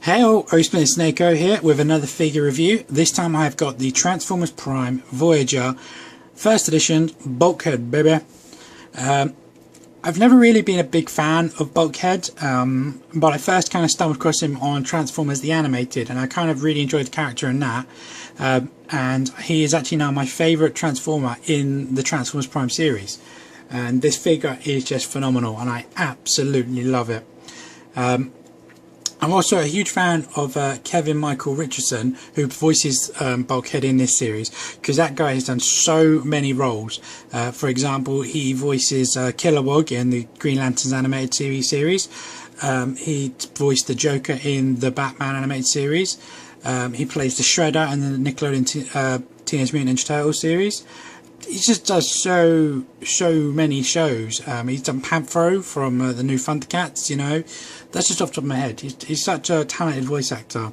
Hey all, Oastman Snakeo here with another figure review. This time I've got the Transformers Prime Voyager first edition BulkHead, baby. I've never really been a big fan of BulkHead, but I first kind of stumbled across him on Transformers the Animated, and I kind of really enjoyed the character in that. And he is actually now my favourite Transformer in the Transformers Prime series. And this figure is just phenomenal, and I absolutely love it. I'm also a huge fan of Kevin Michael Richardson, who voices BulkHead in this series, because that guy has done so many roles. For example, he voices Kilowog in the Green Lanterns animated TV series. He voiced the Joker in the Batman animated series. He plays the Shredder in the Nickelodeon Teenage Mutant Ninja Turtles series. He just does so many shows. He's done Panthro from the new Thundercats, you know. That's just off the top of my head. He's such a talented voice actor.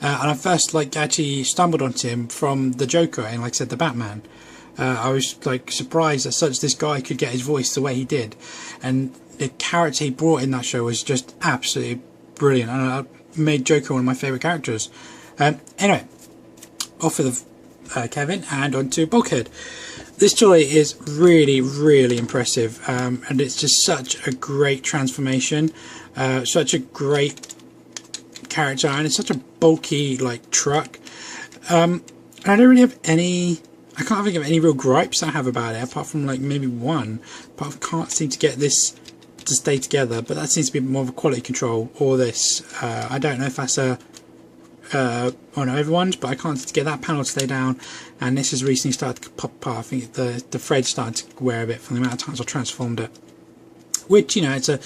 And I first actually stumbled onto him from the Joker in, like I said, the Batman. I was surprised that this guy could get his voice the way he did. And the character he brought in that show was just absolutely brilliant. And it made Joker one of my favourite characters. Anyway, off with Kevin and onto BulkHead. This toy is really impressive, and it's just such a great transformation, such a great character, and it's such a bulky truck. And I don't really have any, I can't think of any real gripes I have about it, apart from maybe one. But I can't seem to get this to stay together, but that seems to be more of a quality control, or this. I don't know if that's on everyone's, but I can't get that panel to stay down, and this has recently started to pop apart. I think the thread started to wear a bit from the amount of times I transformed it, which, you know, it's a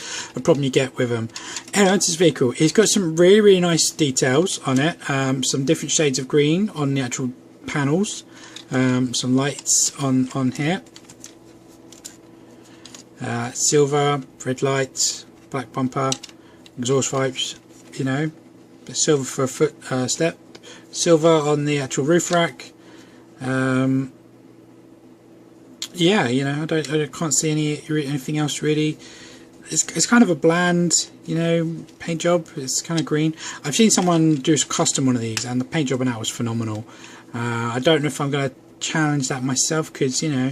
problem you get with them. Anyway, it's this vehicle. It's got some really nice details on it, some different shades of green on the actual panels, some lights on here, silver, red lights, black bumper, exhaust pipes, you know, silver for a foot step, silver on the actual roof rack. Yeah, you know, I can't see anything else really. It's kind of a bland, you know, paint job. It's kind of green. I've seen someone do a custom one of these, and the paint job on that was phenomenal. I don't know if I'm going to challenge that myself, because, you know,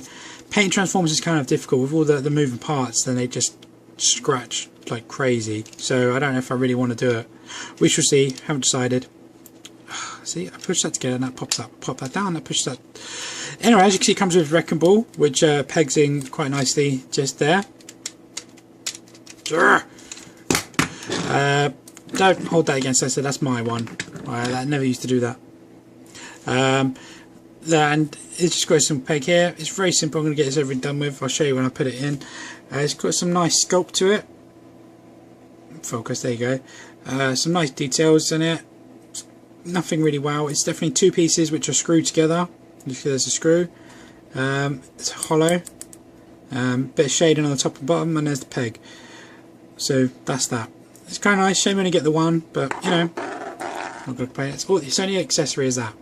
paint Transformers is kind of difficult with all the moving parts. Then they just scratch like crazy. So I don't know if I really want to do it. We shall see. Haven't decided. See, I push that together and that pops up. Pop that down, that pushes that. Anyway, as you can see, it comes with a wrecking ball, which pegs in quite nicely just there. Don't hold that against us, so that's my one. I never used to do that. And it's just got some peg here. It's very simple. I'm going to get this over and done with. I'll show you when I put it in. It's got some nice sculpt to it. Focus, there you go. Some nice details in it. Nothing really wow. It's definitely two pieces which are screwed together. There's a screw. It's hollow. Bit of shading on the top and bottom, and there's the peg. So that's that. It's kind of nice. Shame I only get the one, but you know, I'm gonna play it. It's only an accessory as that.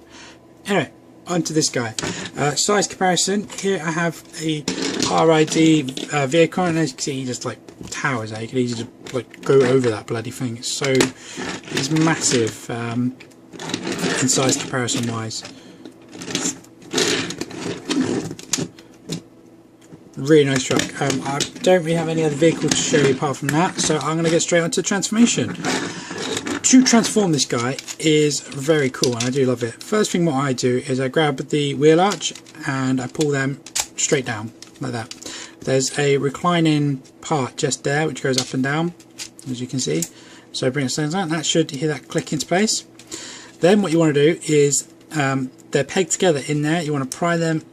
Anyway, onto this guy. Size comparison. Here I have a RID vehicle, and as you can see, he just towers out. You could easily just go over that bloody thing. It's massive in size comparison wise. Really nice truck. I don't really have any other vehicle to show you apart from that, so I'm going to get straight onto the transformation. To transform this guy is very cool, and I do love it. First thing what I do is I grab the wheel arch and I pull them straight down like that. There's a reclining part just there which goes up and down, as you can see. So I bring it down, and that should hear that click into place. Then what you want to do is they're pegged together in there. You want to pry them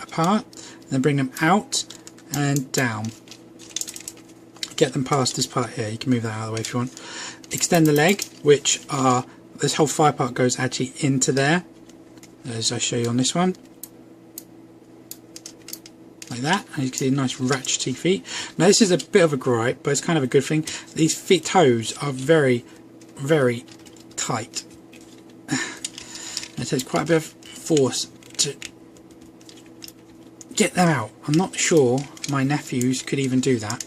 apart and then bring them out and down. Get them past this part here. You can move that out of the way if you want. Extend the leg, which are, this whole fire part goes actually into there, as I show you on this one. Like that, and you can see nice ratchety feet. Now this is a bit of a gripe, but it's kind of a good thing. These toes are very tight. It takes quite a bit of force to get them out. I'm not sure my nephews could even do that.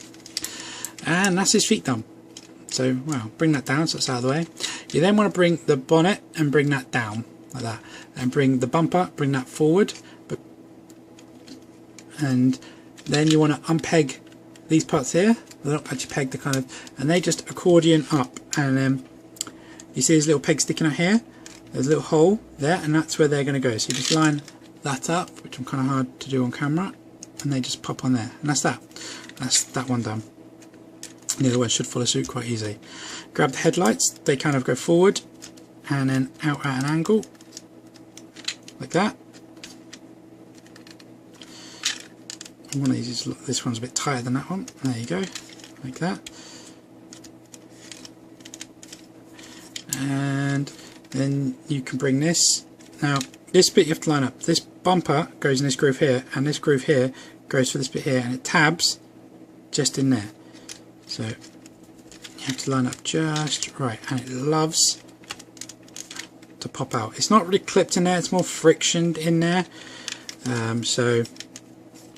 And that's his feet done. So, well, bring that down so it's out of the way. You then want to bring the bonnet and bring that down like that, and bring the bumper, bring that forward, and then you want to unpeg these parts here. They're not actually pegged, they're kind of, and they just accordion up, and you see this little peg sticking out here. There's a little hole there, and that's where they're going to go. So you just line that up, which I'm kind of hard to do on camera, and they just pop on there, and that's that. That's that one done. The other one should follow suit quite easy. Grab the headlights, they kind of go forward and then out at an angle like that. One of these is, this one's a bit tighter than that one. There you go, like that. And then you can bring this. Now this bit you have to line up. This bumper goes in this groove here, and this groove here goes for this bit here, and it tabs just in there. So you have to line up just right, and it loves to pop out. It's not really clipped in there, it's more frictioned in there. So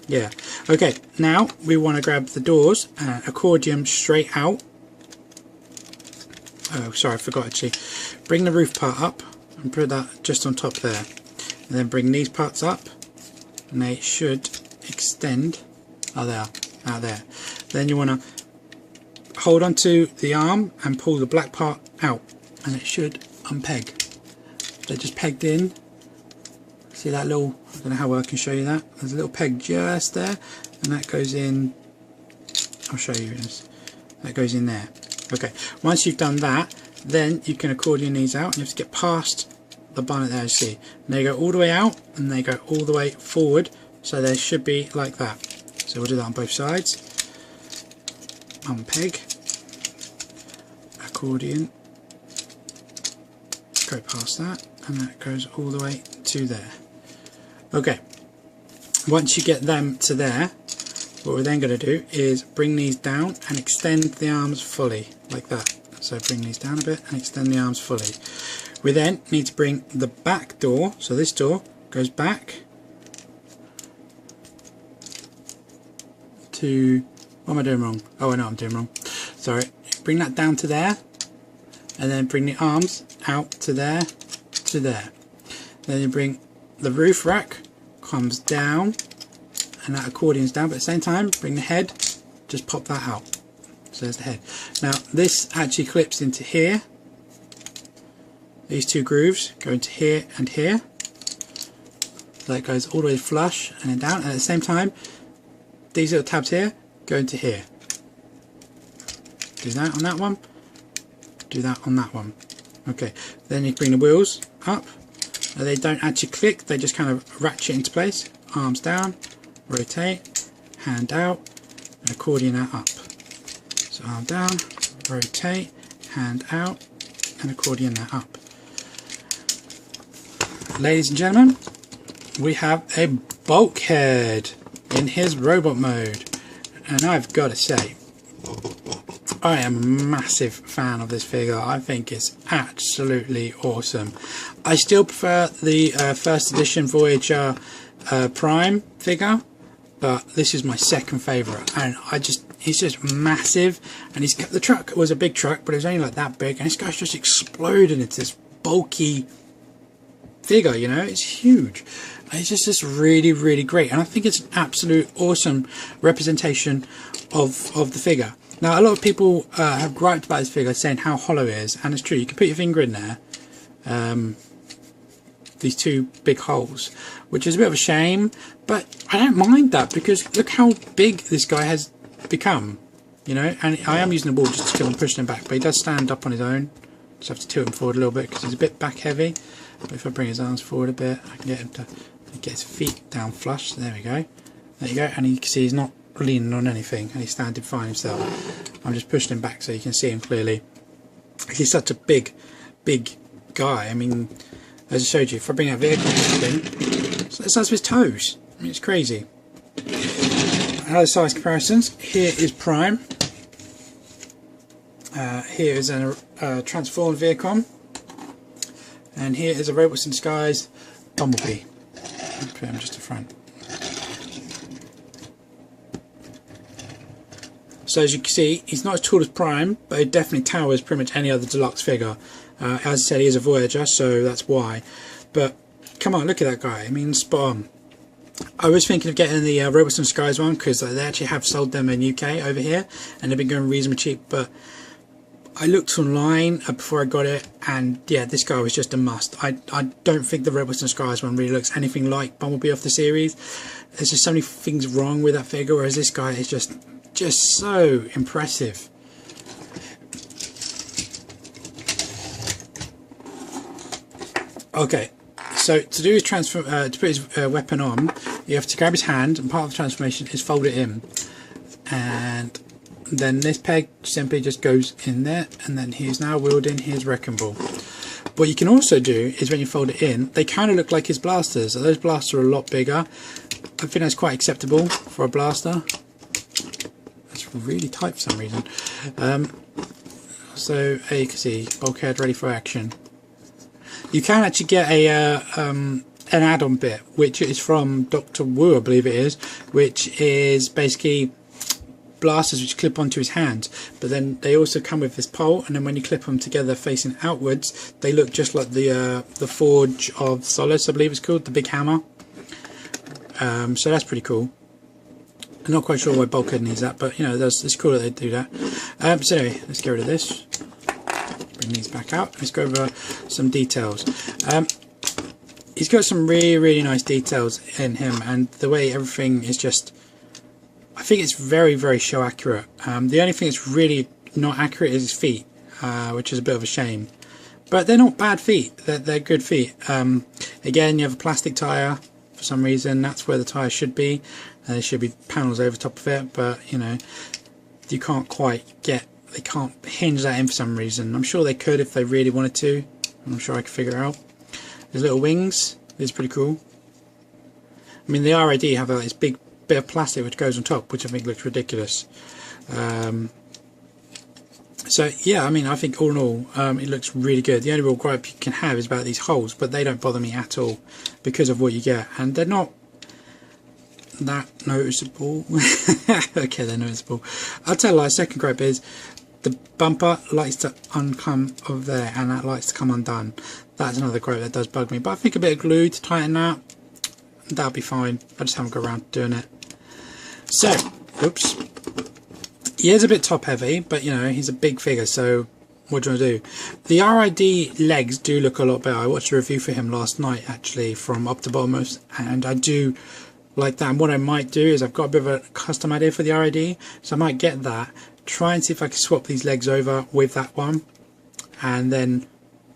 yeah, okay, now we want to grab the doors and accordion straight out. Oh sorry, I forgot actually. Bring the roof part up and put that just on top there, and then bring these parts up, and they should extend. Oh, they are out there. Then you want to hold onto the arm and pull the black part out, and it should unpeg. They're just pegged in. See that little, I don't know how well I can show you that. There's a little peg just there, and that goes in. I'll show you this. That goes in there. Okay, once you've done that, then you can accordion these out, and you have to get past the bonnet there, you see. And they go all the way out, and they go all the way forward, so they should be like that. So we'll do that on both sides. Unpeg, accordion, go past that, and that goes all the way to there. Okay, once you get them to there, what we're then going to do is bring these down and extend the arms fully, like that. So bring these down a bit and extend the arms fully. We then need to bring the back door, so this door goes back to, what am I doing wrong? Oh, I know I'm doing wrong. Sorry. Bring that down to there, and then bring the arms out to there, to there. Then you bring the roof rack, comes down, and that accordion's down, but at the same time, bring the head, just pop that out. So there's the head. Now this actually clips into here. These two grooves go into here and here. So that goes all the way flush and then down, and at the same time, these little tabs here go into here. Do that on that one, do that on that one. Okay, then you bring the wheels up. They don't actually click, they just kind of ratchet into place. Arms down, rotate, hand out, and accordion that up. So arm down, rotate, hand out, and accordion that up. Ladies and gentlemen, we have a Bulkhead in his robot mode, and I've got to say, I am a massive fan of this figure. I think it's absolutely awesome. I still prefer the first edition Voyager Prime figure, but this is my second favourite, and he's just massive, and the truck was a big truck, but it was only like that big, and this guy's just exploded into this bulky figure, you know, it's huge. It's just really, really great, and I think it's an absolute awesome representation of the figure. Now, a lot of people have griped about this figure, saying how hollow it is, and it's true. You can put your finger in there, these two big holes, which is a bit of a shame, but I don't mind that, because look how big this guy has become, you know. And I am using the ball just to keep on pushing him back, but he does stand up on his own. Just have to tilt him forward a little bit because he's a bit back heavy. But if I bring his arms forward a bit, I can get him to get his feet down flush. There we go. There you go. And you can see he's not leaning on anything, and he's standing fine himself. I'm just pushing him back so you can see him clearly. He's such a big guy. I mean, as I showed you, if I bring out vehicle thing, it's the size of his toes. I mean, it's crazy. Other size comparisons. Here is Prime. Here is a transformed Viacom, and here is a Robots in Disguise Bumblebee. I'll put him just in front. So as you can see, he's not as tall as Prime, but he definitely towers pretty much any other deluxe figure. As I said, he is a Voyager, so that's why. But come on, look at that guy. I mean, spot on. I was thinking of getting the Robots in Skies one, because they actually have sold them in UK over here, and they've been going reasonably cheap. But I looked online before I got it, and yeah, this guy was just a must. I don't think the Robots in Skies one really looks anything like Bumblebee off the series. There's just so many things wrong with that figure, whereas this guy is just so impressive. Okay. So to do his to put his weapon on, you have to grab his hand, and part of the transformation is fold it in, and then this peg simply just goes in there, and then he's now wielding his wrecking ball. What you can also do is when you fold it in, they kind of look like his blasters. So those blasters are a lot bigger. I think that's quite acceptable for a blaster. That's really tight for some reason. So you can see Bulkhead ready for action. You can actually get a an add-on bit, which is from Dr. Wu, I believe it is, which is basically blasters which clip onto his hands. But then they also come with this pole, and then when you clip them together facing outwards, they look just like the Forge of Solace, I believe it's called, the big hammer. So that's pretty cool. I'm not quite sure why Bulkhead needs that, but you know, it's cool that they do that. So anyway, let's get rid of this. Bring these back out. Let's go over some details. He's got some really nice details in him, and the way everything is just, I think it's very show accurate. The only thing that's really not accurate is his feet, which is a bit of a shame. But they're not bad feet. They're good feet. Again, you have a plastic tyre for some reason. That's where the tyre should be. There should be panels over top of it, but you know, you can't quite get. They can't hinge that in for some reason. I'm sure they could if they really wanted to. I'm sure I could figure it out. There's little wings. It's pretty cool. I mean, the RID have this big bit of plastic which goes on top, which I think looks ridiculous. So yeah, I mean, I think all in all, it looks really good. The only real gripe you can have is about these holes, but they don't bother me at all because of what you get, and they're not that noticeable. Okay, they're noticeable. I'll tell you, like, second gripe is the bumper likes to uncome over there, and that likes to come undone. That's another gripe that does bug me, but I think a bit of glue to tighten that, that'll be fine. I just haven't got around to doing it. So, oops, he is a bit top heavy, but you know, he's a big figure, so what do you want to do? The RID legs do look a lot better. I watched a review for him last night actually from Up to Bottommost, and I do like that. And what I might do is I've got a bit of a custom idea for the RID, so I might get that, try and see if I can swap these legs over with that one, and then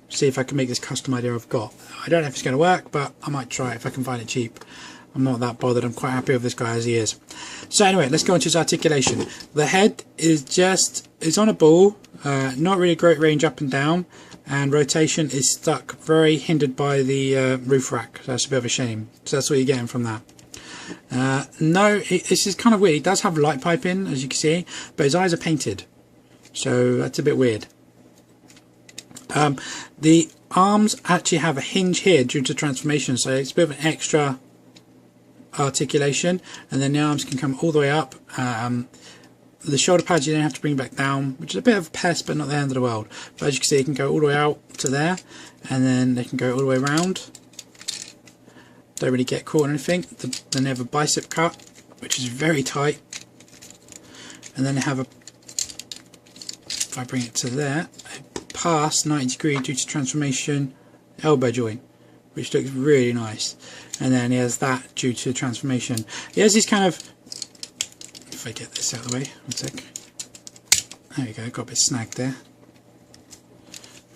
see if I can make this custom idea I've got. I don't know if it's going to work, but I might try it if I can find it cheap. I'm not that bothered. I'm quite happy with this guy as he is. So anyway, let's go into his articulation. The head is it's on a ball, not really great range up and down, and rotation is stuck, very hindered by the roof rack. So that's a bit of a shame. So that's what you're getting from that. No, this is kind of weird. He does have light piping, as you can see, but his eyes are painted, so that's a bit weird. The arms actually have a hinge here due to transformation, so it's a bit of an extra articulation, and then the arms can come all the way up. The shoulder pads you then have to bring back down, which is a bit of a pest, but not the end of the world. But as you can see, it can go all the way out to there, and then they can go all the way around. Don't really get caught on anything. Then they have a bicep cut, which is very tight, and then they have a, if I bring it to there, a past 90 degree due to transformation elbow joint, which looks really nice. And then he has that due to transformation. He has this kind of, if I get this out of the way, one sec. There we go, got a bit snagged there.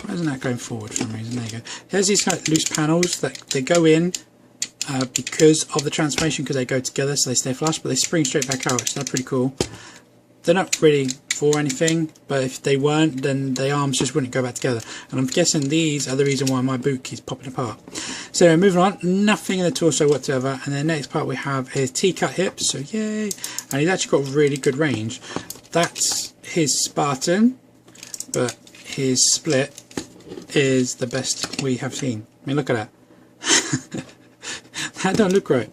Why isn't that going forward for some reason? There you go. He has these kind of loose panels that they go in because of the transformation, because they go together, so they stay flush, but they spring straight back out, so they're pretty cool. They're not really for anything, but if they weren't, then the arms just wouldn't go back together. And I'm guessing these are the reason why my boot keeps popping apart. So moving on, nothing in the torso whatsoever. And then the next part we have his T-cut hips, so yay. And he's actually got really good range. That's his Spartan, but his split is the best we have seen. I mean, look at that. That don't look right.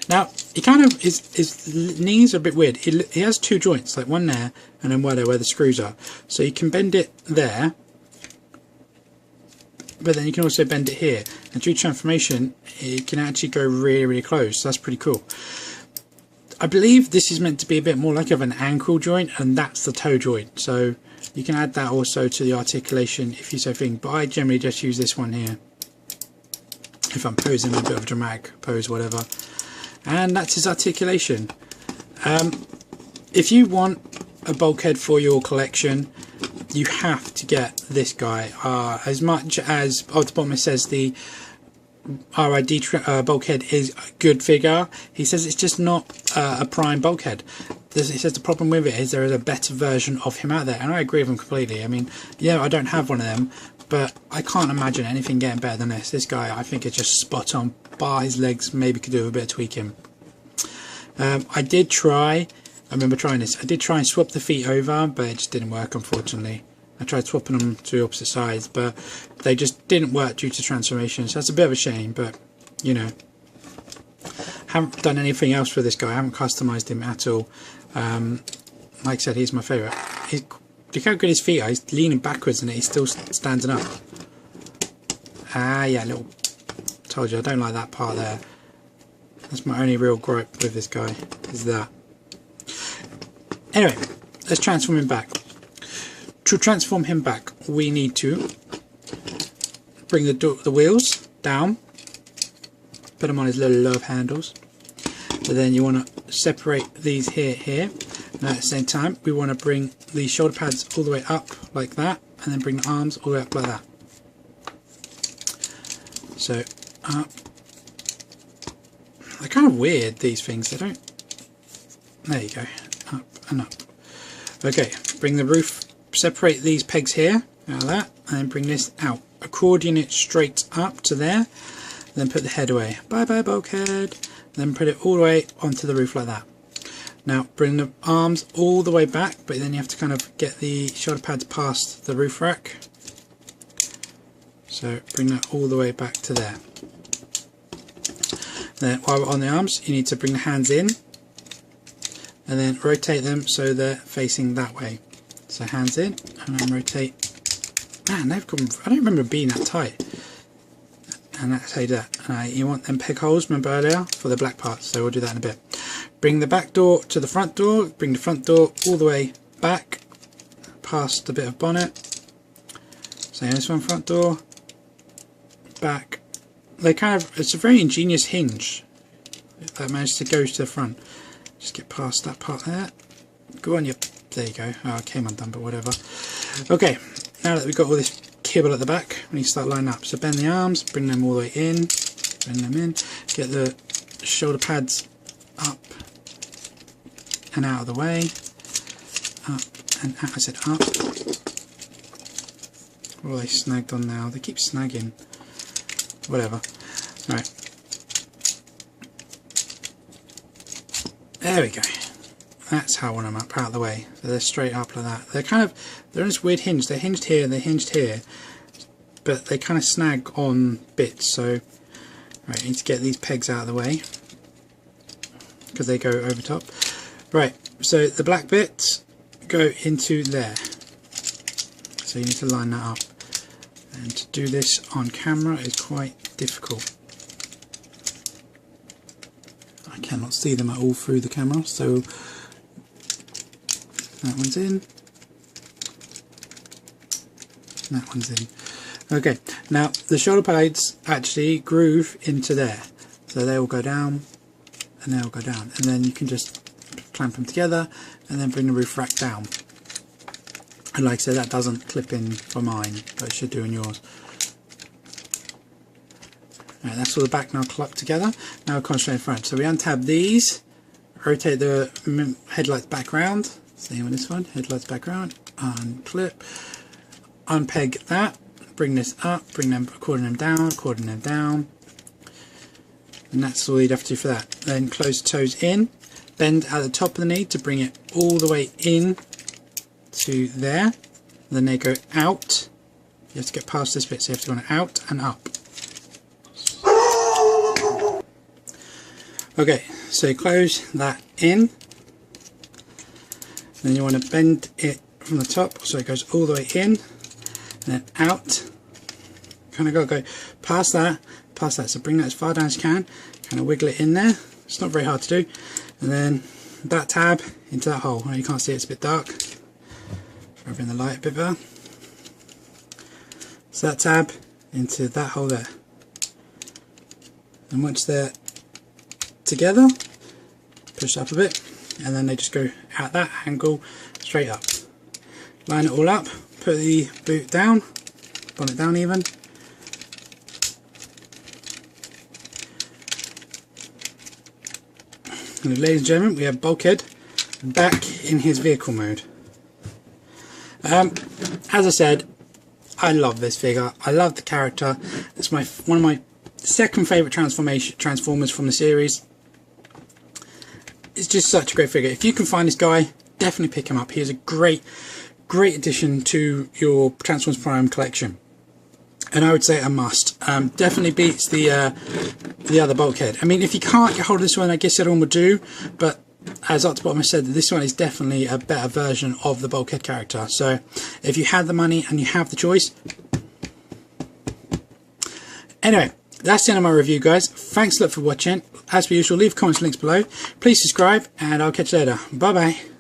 Now, he kind of, his knees are a bit weird. He has two joints, like one there and then one there where the screws are. So you can bend it there, but then you can also bend it here, and through transformation it can actually go really close. So that's pretty cool. I believe this is meant to be a bit more like of an ankle joint, and that's the toe joint, so you can add that also to the articulation if you so think, but I generally just use this one here if I'm posing a bit of a dramatic pose, whatever. And that's his articulation. If you want a bulkhead for your collection, you have to get this guy. As much as Optimus says the RID bulkhead is a good figure, he says it's just not a prime bulkhead. He says the problem with it is there is a better version of him out there, and I agree with him completely. I mean, yeah, I don't have one of them, but I can't imagine anything getting better than this. This guy, I think, is just spot on, bar his legs, maybe could do a bit of tweaking. I did try, I remember trying this, I did try and swap the feet over, but it just didn't work, unfortunately. I tried swapping them to opposite sides, but they just didn't work due to transformation, so that's a bit of a shame, but, you know. Haven't done anything else for this guy, I haven't customised him at all. Like I said, he's my favourite. Look how good his feet are, he's leaning backwards and he's still standing up. Ah, yeah, little, told you, I don't like that part there. That's my only real gripe with this guy, is that. Anyway, let's transform him back. To transform him back, we need to bring the wheels down, put them on his little love handles, but then you want to separate these here, and at the same time we want to bring the shoulder pads all the way up like that, and then bring the arms all the way up like that. So up. They're kind of weird, these things, they don't, there you go, up and up. Okay, bring the roof, separate these pegs here, out of that, and then bring this out, accordion it straight up to there, then put the head away, bye bye bulkhead, then put it all the way onto the roof like that. Now bring the arms all the way back, but then you have to kind of get the shoulder pads past the roof rack, so bring that all the way back to there. Then while we're on the arms, you need to bring the hands in and then rotate them so they're facing that way. So hands in and then rotate. Man, they've gone, I don't remember being that tight. And that's how you do that. You want them peg holes, remember earlier, for the black parts, so we'll do that in a bit. Bring the back door to the front door, bring the front door all the way back past a bit of bonnet. So this one, front door, back. They kind of, it's a very ingenious hinge that managed to go to the front. Just get past that part there. Go on, there you go. Oh, it came undone, but whatever. Okay, now that we've got all this kibble at the back, we need to start lining up. So bend the arms, bring them all the way in, bring them in, get the shoulder pads up and out of the way, up and out. I said up. What are they snagged on now? They keep snagging. Whatever. Right. There we go. That's how I want them up, out of the way. So they're straight up like that. They're kind of, they're on this weird hinge. They're hinged here and they're hinged here, but they kind of snag on bits. So, right, you need to get these pegs out of the way because they go over top. Right, so the black bits go into there. So you need to line that up. And to do this on camera is quite difficult. I cannot see them at all through the camera, so that one's in, that one's in. Okay, now the shoulder pads actually groove into there, so they will go down and they will go down, and then you can just clamp them together and then bring the roof rack down. And like I said, that doesn't clip in for mine, but it should do in yours. Right, that's all the back now clumped together. Now we'll concentrate in front. So we untab these, rotate the headlights back round. Same with this one, headlights back round, unclip, unpeg that, bring this up, bring them, cordon them down, and that's all you'd have to do for that. Then close the toes in, bend at the top of the knee to bring it all the way in to there, then they go out. You have to get past this bit, so you have to go out and up. Okay, so you close that in, then you want to bend it from the top so it goes all the way in, and then out, kind of got to go past that, so bring that as far down as you can, kind of wiggle it in there. It's not very hard to do. And then that tab into that hole. Well, you can't see it, it's a bit dark. Try to bring the light a bit better. So that tab into that hole there. And once they're together, push up a bit, and then they just go at that angle straight up. Line it all up, put the boot down, bonnet down even. And ladies and gentlemen, we have Bulkhead back in his vehicle mode. As I said, I love this figure. I love the character. It's one of my second favourite Transformers from the series. It's just such a great figure. If you can find this guy, definitely pick him up. He is a great addition to your Transformers Prime collection, and I would say a must. Definitely beats the other Bulkhead. I mean, if you can't get hold of this one, I guess the other one would do, but as Octobottom has said, this one is definitely a better version of the Bulkhead character. So if you have the money and you have the choice. Anyway, that's the end of my review, guys. Thanks a lot for watching. As per usual, leave comments, links below. Please subscribe, and I'll catch you later. Bye bye.